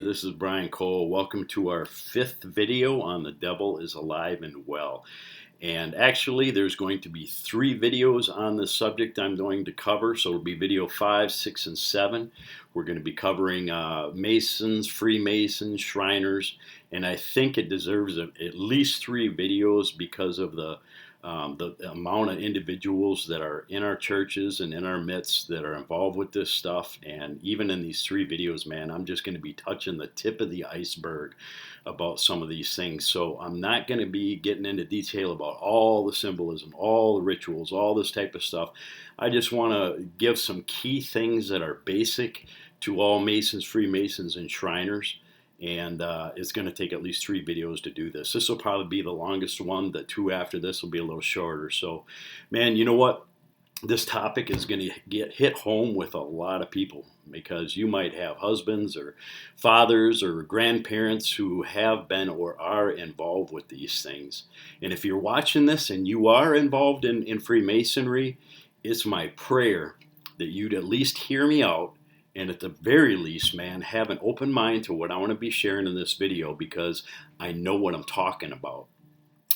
This is Brian Cole. Welcome to our 5th video on The Devil is Alive and Well. And actually, there's going to be 3 videos on this subject I'm going to cover. So it'll be video 5, 6, and 7. We're going to be covering Masons, Freemasons, Shriners. And I think it deserves at least 3 videos because of the amount of individuals that are in our churches and in our midst that are involved with this stuff. And even in these 3 videos, man, I'm just going to be touching the tip of the iceberg about some of these things. So I'm not going to be getting into detail about all the symbolism, all the rituals, all this type of stuff. I just want to give some key things that are basic to all Masons, Freemasons, and Shriners. And it's going to take at least 3 videos to do this. This will probably be the longest one. The 2 after this will be a little shorter. So, man, you know what? This topic is going to get hit home with a lot of people because you might have husbands or fathers or grandparents who have been or are involved with these things. And if you're watching this and you are involved in Freemasonry, it's my prayer that you'd at least hear me out. And at the very least, man, have an open mind to what I want to be sharing in this video because I know what I'm talking about.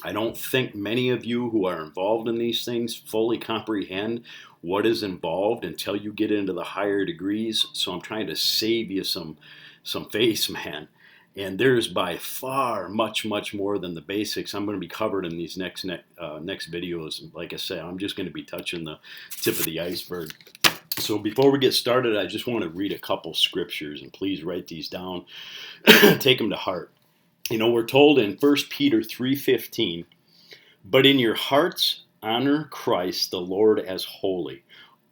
I don't think many of you who are involved in these things fully comprehend what is involved until you get into the higher degrees. So I'm trying to save you some face, man. And there's by far much more than the basics I'm going to be covered in these next videos. And like I said, I'm just going to be touching the tip of the iceberg. So before we get started, I just want to read a couple scriptures, and please write these down. Take them to heart. You know, we're told in 1 Peter 3:15, but in your hearts honor Christ the Lord as holy,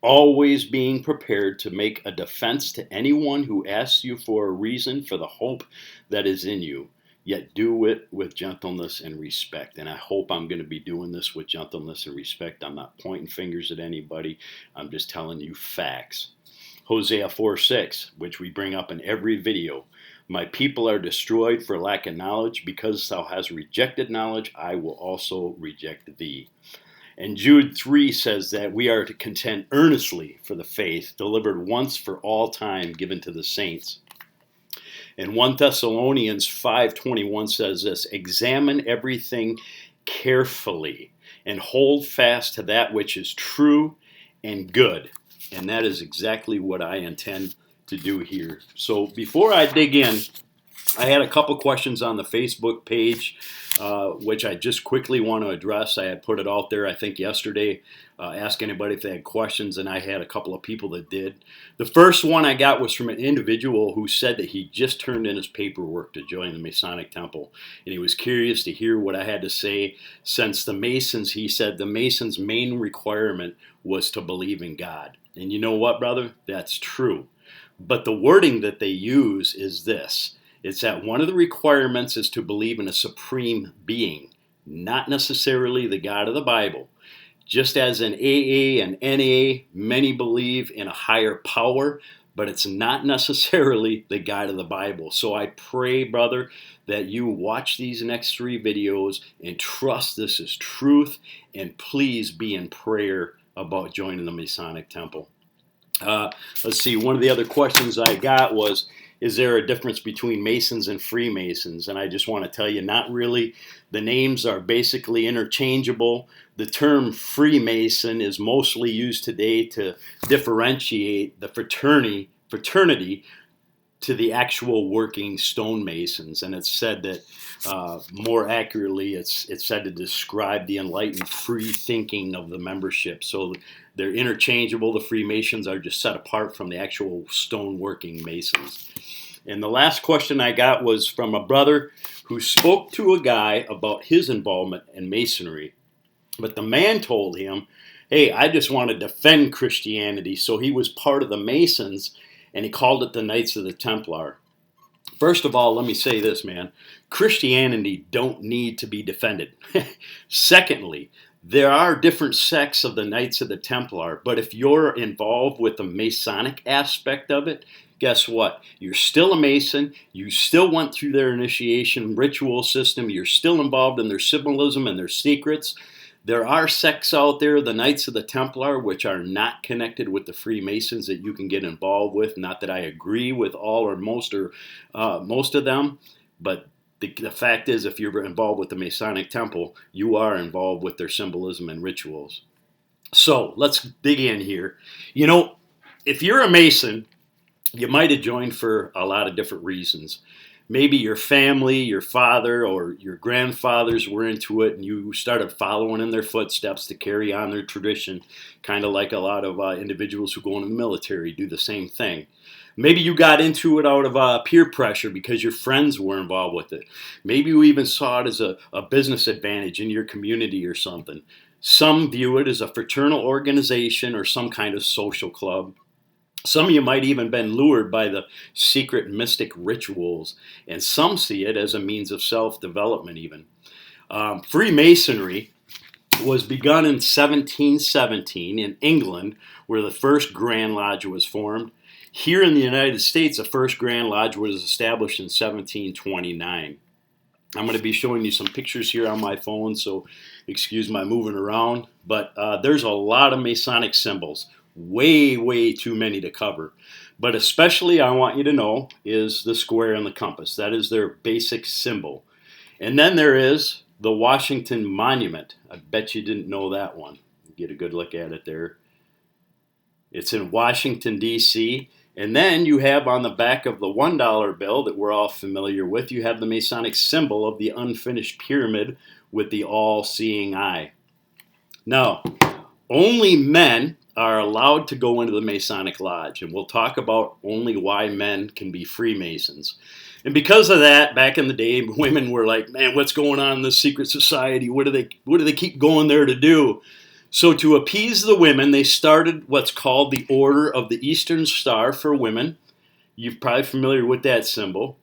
always being prepared to make a defense to anyone who asks you for a reason for the hope that is in you. Yet do it with gentleness and respect. And I hope I'm going to be doing this with gentleness and respect. I'm not pointing fingers at anybody. I'm just telling you facts. Hosea 4:6, which we bring up in every video. My people are destroyed for lack of knowledge. Because thou hast rejected knowledge, I will also reject thee. And Jude 3 says that we are to contend earnestly for the faith delivered once for all time given to the saints. And 1 Thessalonians 5:21 says this, examine everything carefully and hold fast to that which is true and good. And that is exactly what I intend to do here. So before I dig in, I had a couple questions on the Facebook page, which I just quickly want to address. I had put it out there, I think, yesterday. Ask anybody if they had questions, and I had a couple of people that did. The first one I got was from an individual who said that he just turned in his paperwork to join the Masonic Temple, and he was curious to hear what I had to say since the Masons, he said, the Masons' main requirement was to believe in God. And you know what, brother? That's true. But the wording that they use is this. It's that one of the requirements is to believe in a supreme being, not necessarily the God of the Bible. Just as in AA and NA, many believe in a higher power, but it's not necessarily the God of the Bible. So I pray, brother, that you watch these next 3 videos and trust this is truth, and please be in prayer about joining the Masonic Temple. Let's see, one of the other questions I got was, is there a difference between Masons and Freemasons? And I just want to tell you, not really. The names are basically interchangeable. The term Freemason is mostly used today to differentiate the fraternity to the actual working stonemasons. And it's said that more accurately, it's said to describe the enlightened free thinking of the membership. So they're interchangeable. The Freemasons are just set apart from the actual stone working Masons. And the last question I got was from a brother who spoke to a guy about his involvement in Masonry. But the man told him, hey, I just want to defend Christianity. So he was part of the Masons, and he called it the Knights of the Templar. First of all, let me say this, man. Christianity don't need to be defended. Secondly, there are different sects of the Knights of the Templar, but if you're involved with the Masonic aspect of it, guess what? You're still a Mason. You still went through their initiation ritual system. You're still involved in their symbolism and their secrets. There are sects out there, the Knights of the Templar, which are not connected with the Freemasons that you can get involved with. Not that I agree with all or most of them, but the fact is, if you're involved with the Masonic Temple, you are involved with their symbolism and rituals. So let's dig in here. You know, if you're a Mason, you might have joined for a lot of different reasons. Maybe your family, your father, or your grandfathers were into it and you started following in their footsteps to carry on their tradition, kind of like a lot of individuals who go into the military do the same thing. Maybe you got into it out of peer pressure because your friends were involved with it. Maybe you even saw it as a business advantage in your community or something. Some view it as a fraternal organization or some kind of social club. Some of you might even been lured by the secret mystic rituals, and some see it as a means of self-development even. Freemasonry was begun in 1717 in England, where the first Grand Lodge was formed. Here in the United States, the first Grand Lodge was established in 1729. I'm going to be showing you some pictures here on my phone, so excuse my moving around. But there's a lot of Masonic symbols. Way too many to cover. But especially I want you to know is the square and the compass. That is their basic symbol. And then there is the Washington Monument. I bet you didn't know that one. Get a good look at it there. It's in Washington, D.C. And then you have on the back of the $1 bill that we're all familiar with, you have the Masonic symbol of the unfinished pyramid with the all-seeing eye. Now, only men are allowed to go into the Masonic Lodge, and we'll talk about only why men can be Freemasons. And because of that, back in the day, women were like, man, what's going on in this secret society? What do they keep going there to do? So to appease the women, they started what's called the Order of the Eastern Star for women. You're probably familiar with that symbol.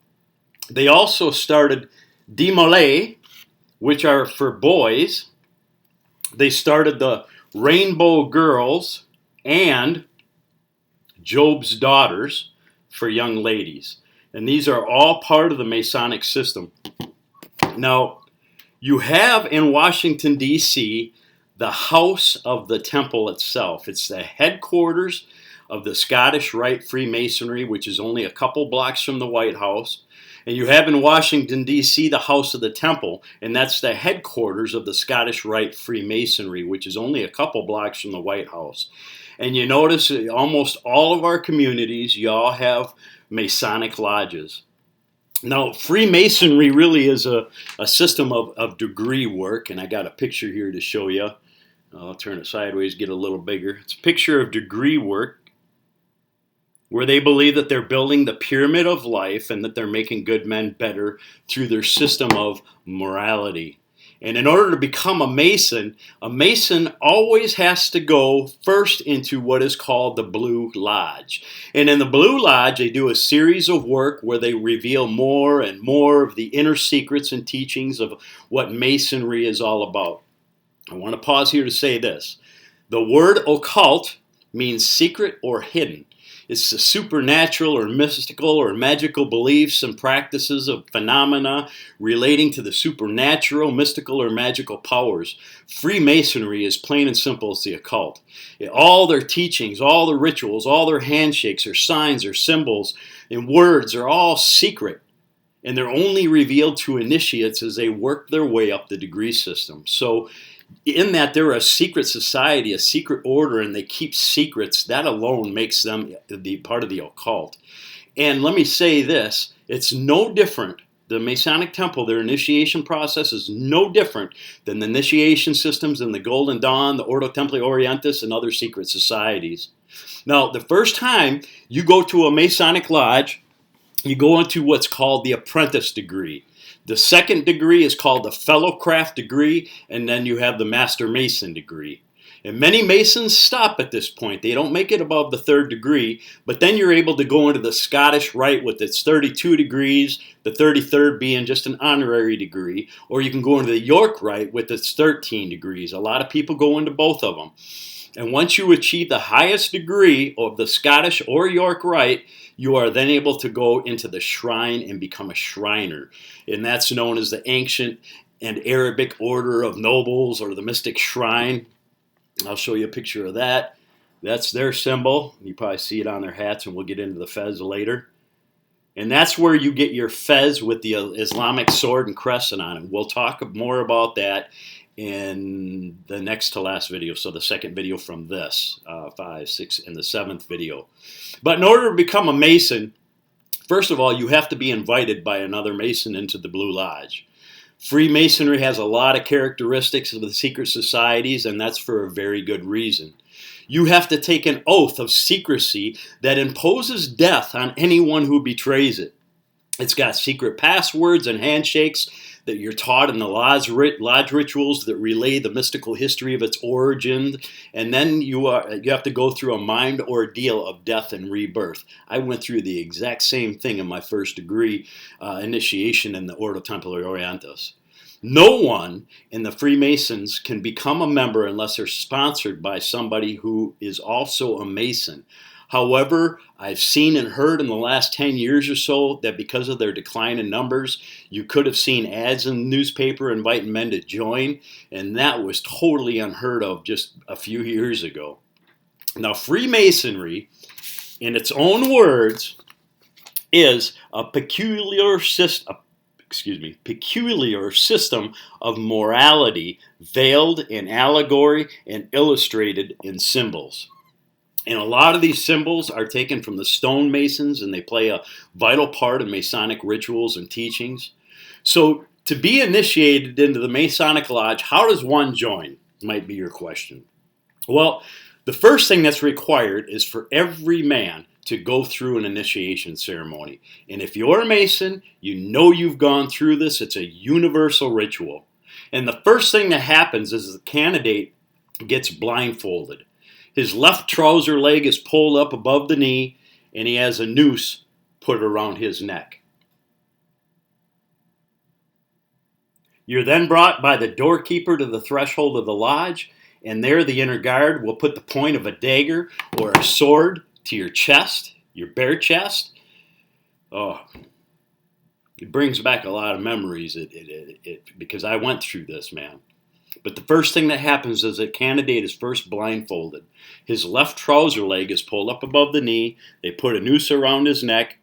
They also started Demolay, which are for boys. They started the Rainbow Girls and Job's Daughters for young ladies. And these are all part of the Masonic system. Now, you have in Washington, D.C., the House of the Temple itself. It's the headquarters of the Scottish Rite Freemasonry, which is only a couple blocks from the White House. And you have in Washington, D.C., the House of the Temple, and that's the headquarters of the Scottish Rite Freemasonry, which is only a couple blocks from the White House. And you notice almost all of our communities, you all have Masonic lodges. Now, Freemasonry really is a system of degree work, and I got a picture here to show you. I'll turn it sideways, get a little bigger. It's a picture of degree work, where they believe that they're building the pyramid of life and that they're making good men better through their system of morality. And in order to become a Mason always has to go first into what is called the Blue Lodge. And in the Blue Lodge, they do a series of work where they reveal more and more of the inner secrets and teachings of what Masonry is all about. I want to pause here to say this. The word occult means secret or hidden. It's the supernatural or mystical or magical beliefs and practices of phenomena relating to the supernatural, mystical, or magical powers. Freemasonry is plain and simple as the occult. All their teachings, all their rituals, all their handshakes or signs or symbols and words are all secret. And they're only revealed to initiates as they work their way up the degree system. So in that they're a secret society, a secret order, and they keep secrets, that alone makes them the part of the occult. And let me say this, it's no different. The Masonic Temple, their initiation process is no different than the initiation systems in the Golden Dawn, the Ordo Templi Orientis, and other secret societies. Now, the first time you go to a Masonic Lodge, you go into what's called the apprentice degree. The second degree is called the Fellowcraft degree, and then you have the Master Mason degree. And many Masons stop at this point. They don't make it above the third degree, but then you're able to go into the Scottish Rite with its 32 degrees, the 33rd being just an honorary degree, or you can go into the York Rite with its 13 degrees. A lot of people go into both of them. And once you achieve the highest degree of the Scottish or York Rite, you are then able to go into the shrine and become a Shriner. And that's known as the ancient and Arabic order of nobles, or the mystic shrine. I'll show you a picture of that. That's their symbol. You probably see it on their hats, and we'll get into the fez later. And that's where you get your fez with the Islamic sword and crescent on it. We'll talk more about that in the next to last video, so the second video from this, 5, 6, and the 7th video. But in order to become a Mason, first of all, you have to be invited by another Mason into the Blue Lodge. Freemasonry has a lot of characteristics of the secret societies, and that's for a very good reason. You have to take an oath of secrecy that imposes death on anyone who betrays it. It's got secret passwords and handshakes that you're taught in the lodge rituals that relay the mystical history of its origin, and then you have to go through a mind ordeal of death and rebirth. I went through the exact same thing in my first degree initiation in the Ordo Templi Orientis. No one in the Freemasons can become a member unless they're sponsored by somebody who is also a Mason. However, I've seen and heard in the last 10 years or so that because of their decline in numbers, you could have seen ads in the newspaper inviting men to join, and that was totally unheard of just a few years ago. Now, Freemasonry, in its own words, is a peculiar system of morality veiled in allegory and illustrated in symbols. And a lot of these symbols are taken from the stonemasons, and they play a vital part in Masonic rituals and teachings. So to be initiated into the Masonic Lodge, how does one join? Might be your question. Well, the first thing that's required is for every man to go through an initiation ceremony. And if you're a Mason, you know you've gone through this. It's a universal ritual. And the first thing that happens is the candidate gets blindfolded. His left trouser leg is pulled up above the knee, and he has a noose put around his neck. You're then brought by the doorkeeper to the threshold of the lodge, and there the inner guard will put the point of a dagger or a sword to your chest, your bare chest. Oh, it brings back a lot of memories because I went through this, man. But the first thing that happens is the candidate is first blindfolded. His left trouser leg is pulled up above the knee. They put a noose around his neck.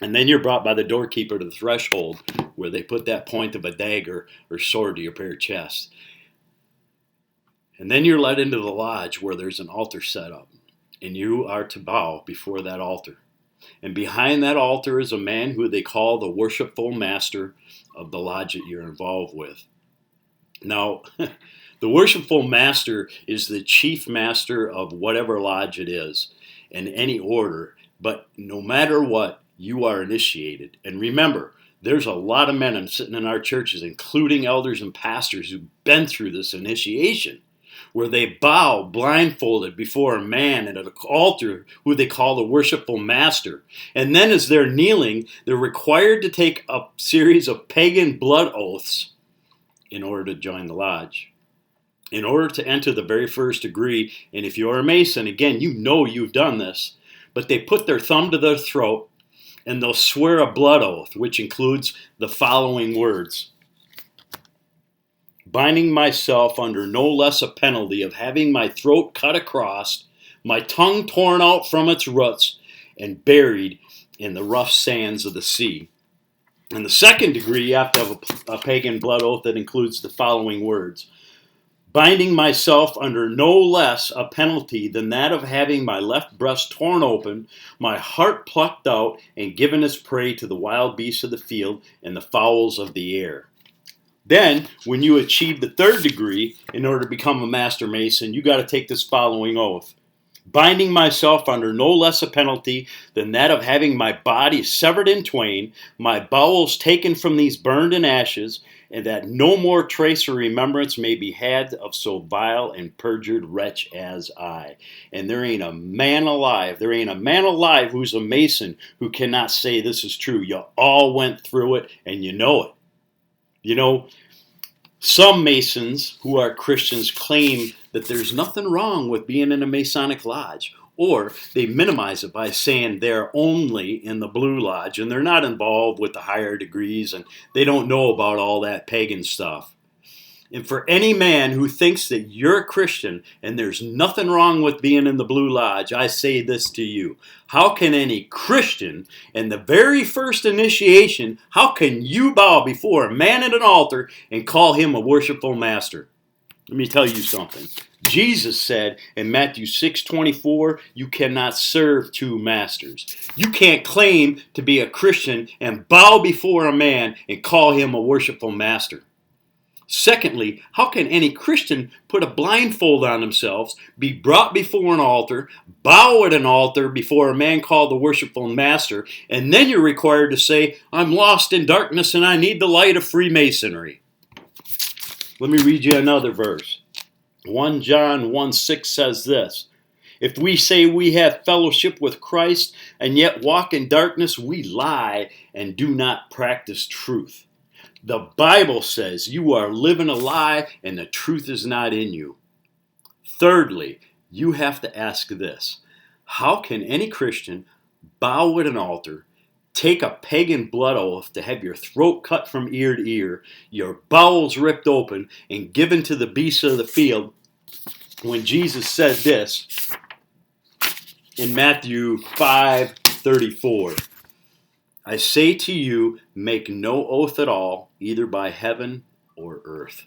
And then you're brought by the doorkeeper to the threshold where they put that point of a dagger or sword to your bare chest. And then you're led into the lodge where there's an altar set up. And you are to bow before that altar. And behind that altar is a man who they call the worshipful master of the lodge that you're involved with. Now, the worshipful master is the chief master of whatever lodge it is in any order. But no matter what, you are initiated. And remember, there's a lot of men sitting in our churches, including elders and pastors, who've been through this initiation, where they bow blindfolded before a man at an altar who they call the worshipful master. And then as they're kneeling, they're required to take a series of pagan blood oaths in order to join the lodge. In order to enter the very first degree, and if you're a Mason, again, you know you've done this, but they put their thumb to their throat and they'll swear a blood oath, which includes the following words: binding myself under no less a penalty of having my throat cut across, my tongue torn out from its roots, and buried in the rough sands of the sea. In the second degree, you have to have a pagan blood oath that includes the following words: binding myself under no less a penalty than that of having my left breast torn open, my heart plucked out, and given as prey to the wild beasts of the field and the fowls of the air. Then, when you achieve the third degree, in order to become a Master Mason, you got to take this following oath: binding myself under no less a penalty than that of having my body severed in twain, my bowels taken from these burned in ashes, and that no more trace or remembrance may be had of so vile and perjured wretch as I. And there ain't a man alive who's a Mason who cannot say this is true. You all went through it, and you know it. You know, some Masons who are Christians claim that there's nothing wrong with being in a Masonic lodge, Or they minimize it by saying they're only in the Blue Lodge and they're not involved with the higher degrees and they don't know about all that pagan stuff. And for any man who thinks that you're a Christian and there's nothing wrong with being in the Blue Lodge, I say this to you. How can any Christian, in the very first initiation, how can you bow before a man at an altar and call him a worshipful master? Let me tell you something. Jesus said in Matthew 6:24, you cannot serve two masters. You can't claim to be a Christian and bow before a man and call him a worshipful master. Secondly, how can any Christian put a blindfold on themselves, be brought before an altar, bow at an altar before a man called the worshipful master, and then you're required to say, I'm lost in darkness and I need the light of Freemasonry? Let me read you another verse. 1 John 1:6 says this, if we say we have fellowship with Christ and yet walk in darkness, we lie and do not practice truth. The Bible says you are living a lie and the truth is not in you. Thirdly, you have to ask this. How can any Christian bow at an altar, take a pagan blood oath to have your throat cut from ear to ear, your bowels ripped open, and given to the beasts of the field when Jesus said this in Matthew 5:34? I say to you, make no oath at all, either by heaven or earth.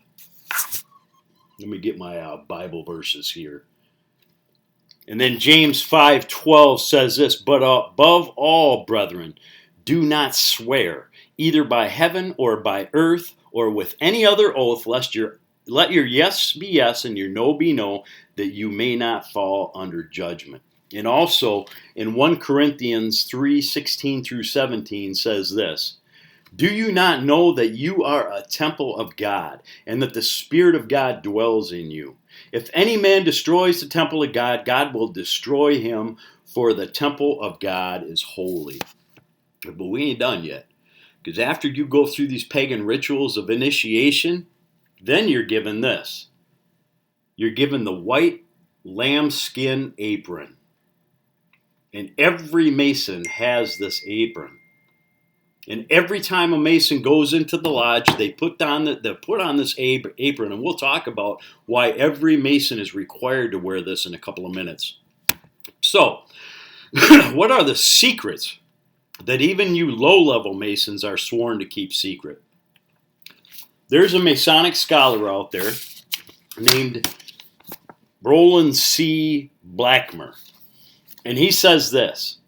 Let me get my Bible verses here. And then James 5:12 says this, but above all, brethren, do not swear, either by heaven or by earth or with any other oath, let your yes be yes and your no be no, that you may not fall under judgment. And also in 1 Corinthians 3:16 through 17 says this, do you not know that you are a temple of God and that the Spirit of God dwells in you? If any man destroys the temple of God, God will destroy him, for the temple of God is holy. But we ain't done yet, because after you go through these pagan rituals of initiation, then you're given this. You're given the white lambskin apron. And every Mason has this apron. And every time a Mason goes into the lodge, they put on this apron, and we'll talk about why every Mason is required to wear this in a couple of minutes. So, what are the secrets that even you low-level Masons are sworn to keep secret? There's a Masonic scholar out there named Roland C. Blackmer. And he says this,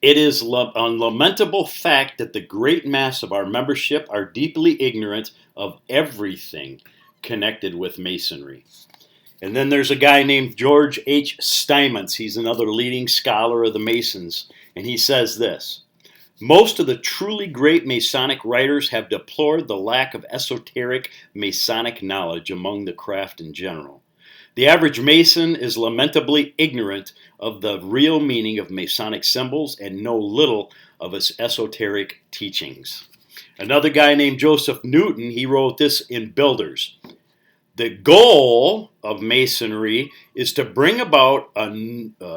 it is a lamentable fact that the great mass of our membership are deeply ignorant of everything connected with Masonry. And then there's a guy named George H. Steinmetz. He's another leading scholar of the Masons. And he says this, most of the truly great Masonic writers have deplored the lack of esoteric Masonic knowledge among the craft in general. The average Mason is lamentably ignorant of the real meaning of Masonic symbols and know little of its esoteric teachings. Another guy named Joseph Newton, he wrote this in Builders. The goal of Masonry is to bring about a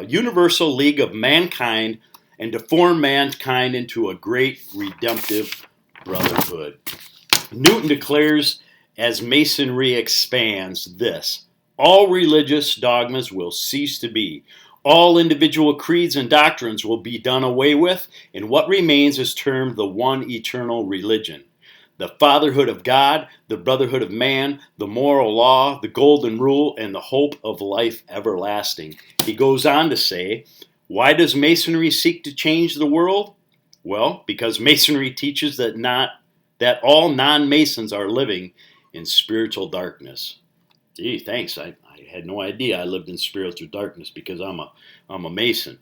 universal league of mankind and to form mankind into a great redemptive brotherhood. Newton declares as Masonry expands this, all religious dogmas will cease to be. All individual creeds and doctrines will be done away with, and what remains is termed the one eternal religion. The fatherhood of God, the brotherhood of man, the moral law, the golden rule, and the hope of life everlasting. He goes on to say, why does Masonry seek to change the world? Well, because Masonry teaches that all non-Masons are living in spiritual darkness. Gee, thanks. I had no idea I lived in spiritual darkness because I'm a Mason.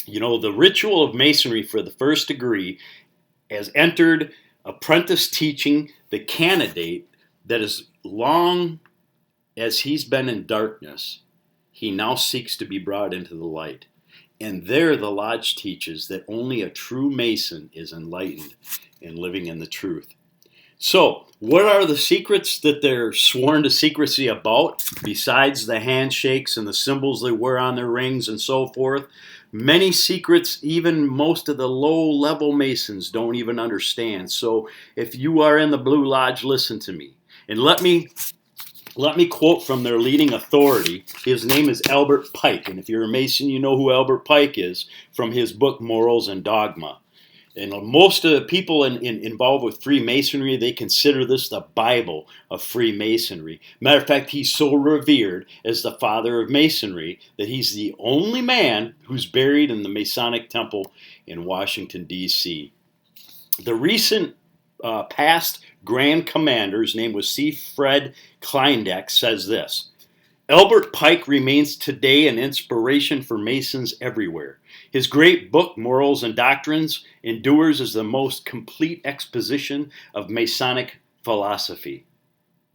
You know, the ritual of Masonry for the first degree has entered apprentice teaching the candidate that as long as he's been in darkness, he now seeks to be brought into the light. And there the lodge teaches that only a true Mason is enlightened and living in the truth. So, what are the secrets that they're sworn to secrecy about, besides the handshakes and the symbols they wear on their rings and so forth? Many secrets, even most of the low-level Masons don't even understand. So, if you are in the Blue Lodge, listen to me. And let me quote from their leading authority. His name is Albert Pike. And if you're a Mason, you know who Albert Pike is from his book, Morals and Dogma. And most of the people involved with Freemasonry, they consider this the Bible of Freemasonry. Matter of fact, he's so revered as the father of Masonry that he's the only man who's buried in the Masonic Temple in Washington, D.C. The recent past Grand Commander's name was C. Fred Kleindeck, says this: Albert Pike remains today an inspiration for Masons everywhere. His great book, Morals and Doctrines, endures as the most complete exposition of Masonic philosophy.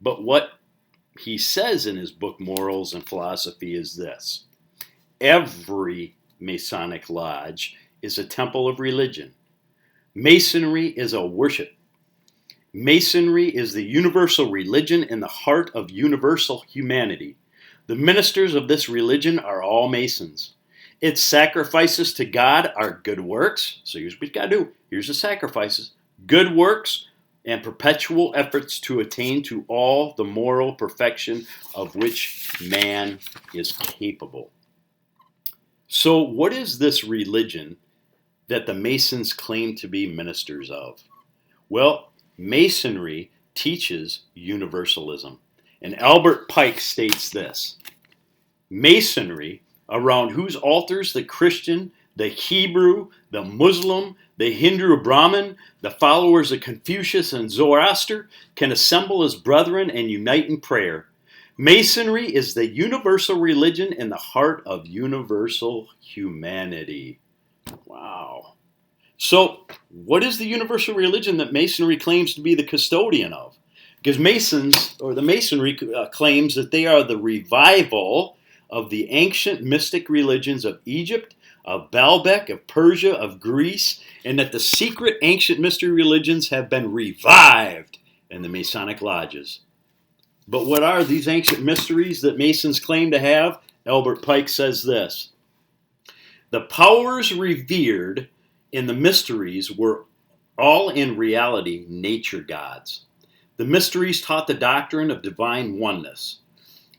But what he says in his book, Morals and Philosophy, is this: every Masonic lodge is a temple of religion. Masonry is a worship. Masonry is the universal religion in the heart of universal humanity. The ministers of this religion are all Masons. Its sacrifices to God are good works. So here's what you got to do. Here's the sacrifices. Good works and perpetual efforts to attain to all the moral perfection of which man is capable. So what is this religion that the Masons claim to be ministers of? Well, Masonry teaches universalism. And Albert Pike states this: Masonry, around whose altars the Christian, the Hebrew, the Muslim, the Hindu Brahmin, the followers of Confucius and Zoroaster can assemble as brethren and unite in prayer. Masonry is the universal religion in the heart of universal humanity. Wow. So, what is the universal religion that Masonry claims to be the custodian of? Because Masons, or the Masonry, claims that they are the revival of the ancient mystic religions of Egypt, of Baalbek, of Persia, of Greece, and that the secret ancient mystery religions have been revived in the Masonic lodges. But what are these ancient mysteries that Masons claim to have? Albert Pike says this: the powers revered in the mysteries were all in reality nature gods. The mysteries taught the doctrine of divine oneness.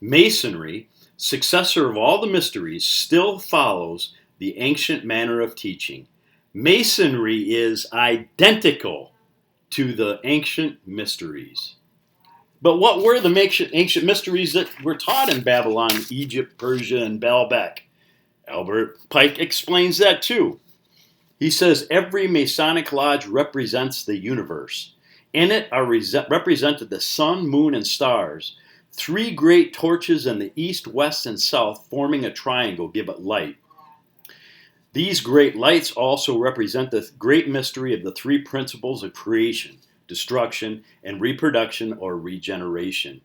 Masonry, successor of all the mysteries, still follows the ancient manner of teaching. Masonry is identical to the ancient mysteries. But what were the ancient mysteries that were taught in Babylon, Egypt, Persia, and Baalbek? Albert Pike explains that too. He says every Masonic lodge represents the universe. In it are represented the sun, moon, and stars. 3 great torches in the east, west, and south, forming a triangle, give it light. These great lights also represent the great mystery of the 3 principles of creation, destruction, and reproduction or regeneration.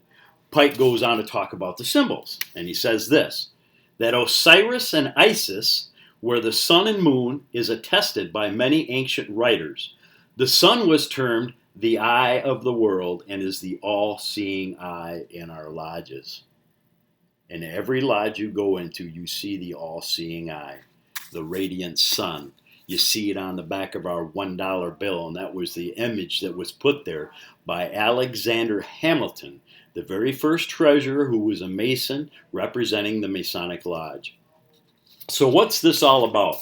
Pike goes on to talk about the symbols, and he says this: that Osiris and Isis, where the sun and moon, is attested by many ancient writers. The sun was termed the eye of the world and is the all-seeing eye in our lodges. In every lodge you go into, you see the all-seeing eye, the radiant sun. You see it on the back of our $1 bill, and that was the image that was put there by Alexander Hamilton, the very first treasurer who was a Mason representing the Masonic Lodge. So what's this all about?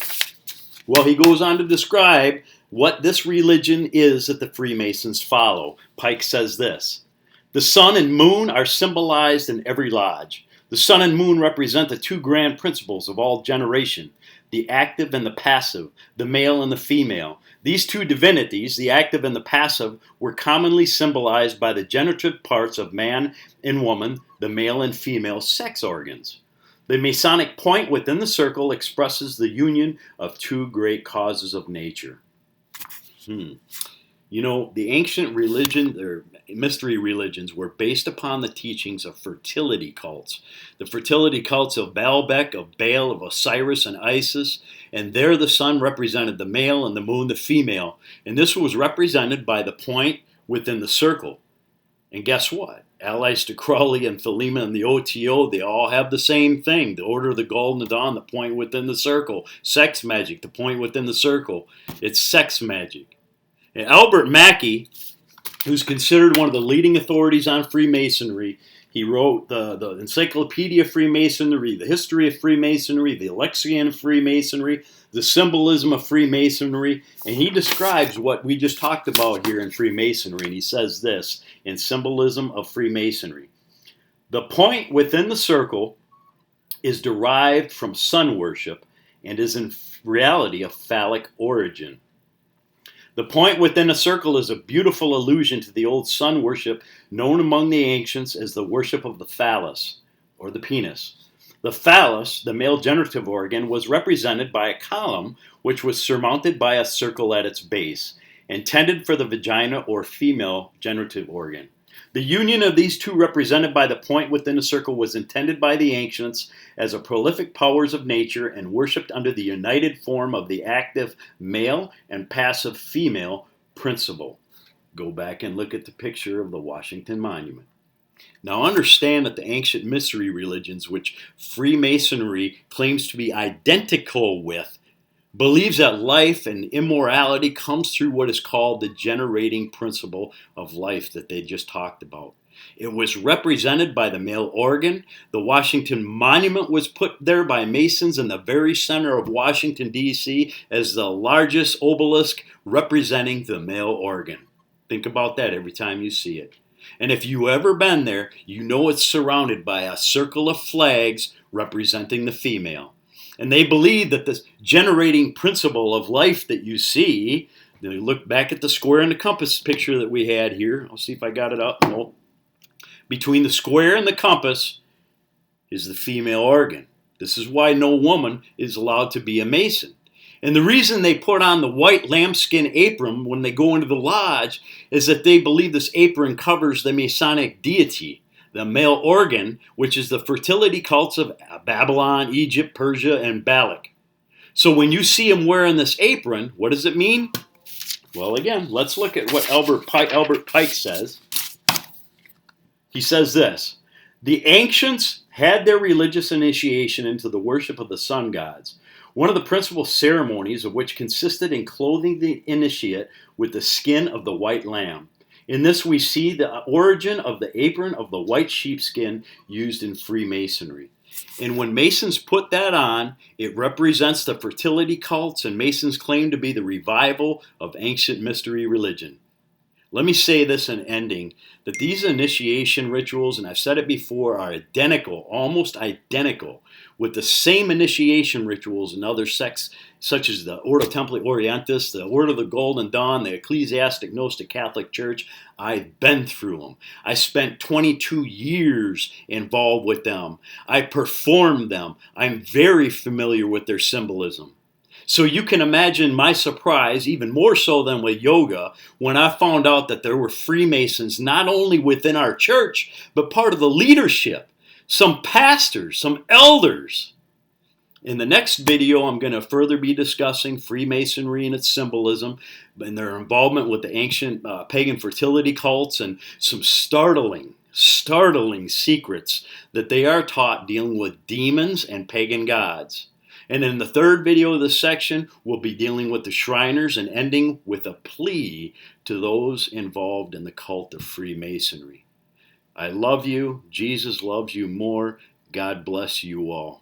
Well, he goes on to describe what this religion is that the Freemasons follow. Pike says this: the sun and moon are symbolized in every lodge. The sun and moon represent the 2 grand principles of all generation, the active and the passive, the male and the female. These 2 divinities, the active and the passive, were commonly symbolized by the generative parts of man and woman, the male and female sex organs. The Masonic point within the circle expresses the union of 2 great causes of nature. You know, the ancient religion, or mystery religions, were based upon the teachings of fertility cults. The fertility cults of Baalbek, of Baal, of Osiris, and Isis. And there the sun represented the male and the moon the female. And this was represented by the point within the circle. And guess what? Aleister Crowley and Thelema and the OTO, they all have the same thing. The Order of the Golden Dawn, the point within the circle. Sex magic, the point within the circle. It's sex magic. And Albert Mackey, who's considered one of the leading authorities on Freemasonry, he wrote the Encyclopedia of Freemasonry, the History of Freemasonry, the Lexicon of Freemasonry, the Symbolism of Freemasonry, and he describes what we just talked about here in Freemasonry, and he says this in Symbolism of Freemasonry. The point within the circle is derived from sun worship and is in reality of phallic origin. The point within a circle is a beautiful allusion to the old sun worship known among the ancients as the worship of the phallus, or the penis. The phallus, the male generative organ, was represented by a column which was surmounted by a circle at its base, intended for the vagina or female generative organ. The union of these two represented by the point within a circle was intended by the ancients as a prolific powers of nature and worshipped under the united form of the active male and passive female principle. Go back and look at the picture of the Washington Monument. Now understand that the ancient mystery religions, which Freemasonry claims to be identical with, believes that life and immorality comes through what is called the generating principle of life that they just talked about. It was represented by the male organ. The Washington Monument was put there by Masons in the very center of Washington, D.C. as the largest obelisk representing the male organ. Think about that every time you see it. And if you've ever been there, you know it's surrounded by a circle of flags representing the female. And they believe that this generating principle of life that you see, you look back at the square and the compass picture that we had here. I'll see if I got it up. No. Between the square and the compass is the female organ. This is why no woman is allowed to be a Mason. And the reason they put on the white lambskin apron when they go into the lodge is that they believe this apron covers the Masonic deity, the male organ, which is the fertility cults of Babylon, Egypt, Persia, and Balak. So when you see him wearing this apron, what does it mean? Well, again, let's look at what Albert Pike says. He says this: the ancients had their religious initiation into the worship of the sun gods, one of the principal ceremonies of which consisted in clothing the initiate with the skin of the white lamb. In this we see the origin of the apron of the white sheepskin used in Freemasonry. And when Masons put that on, it represents the fertility cults, and Masons claim to be the revival of ancient mystery religion. Let me say this in ending, that these initiation rituals, and I've said it before, are identical, almost identical, with the same initiation rituals in other sects, such as the Ordo Templi Orientis, the Order of the Golden Dawn, the Ecclesiastic Gnostic Catholic Church. I've been through them. I spent 22 years involved with them. I performed them. I'm very familiar with their symbolism. So you can imagine my surprise, even more so than with yoga, when I found out that there were Freemasons not only within our church, but part of the leadership, some pastors, some elders. In the next video, I'm going to further be discussing Freemasonry and its symbolism and their involvement with the ancient pagan fertility cults and some startling secrets that they are taught dealing with demons and pagan gods. And in the third video of this section, we'll be dealing with the Shriners and ending with a plea to those involved in the cult of Freemasonry. I love you. Jesus loves you more. God bless you all.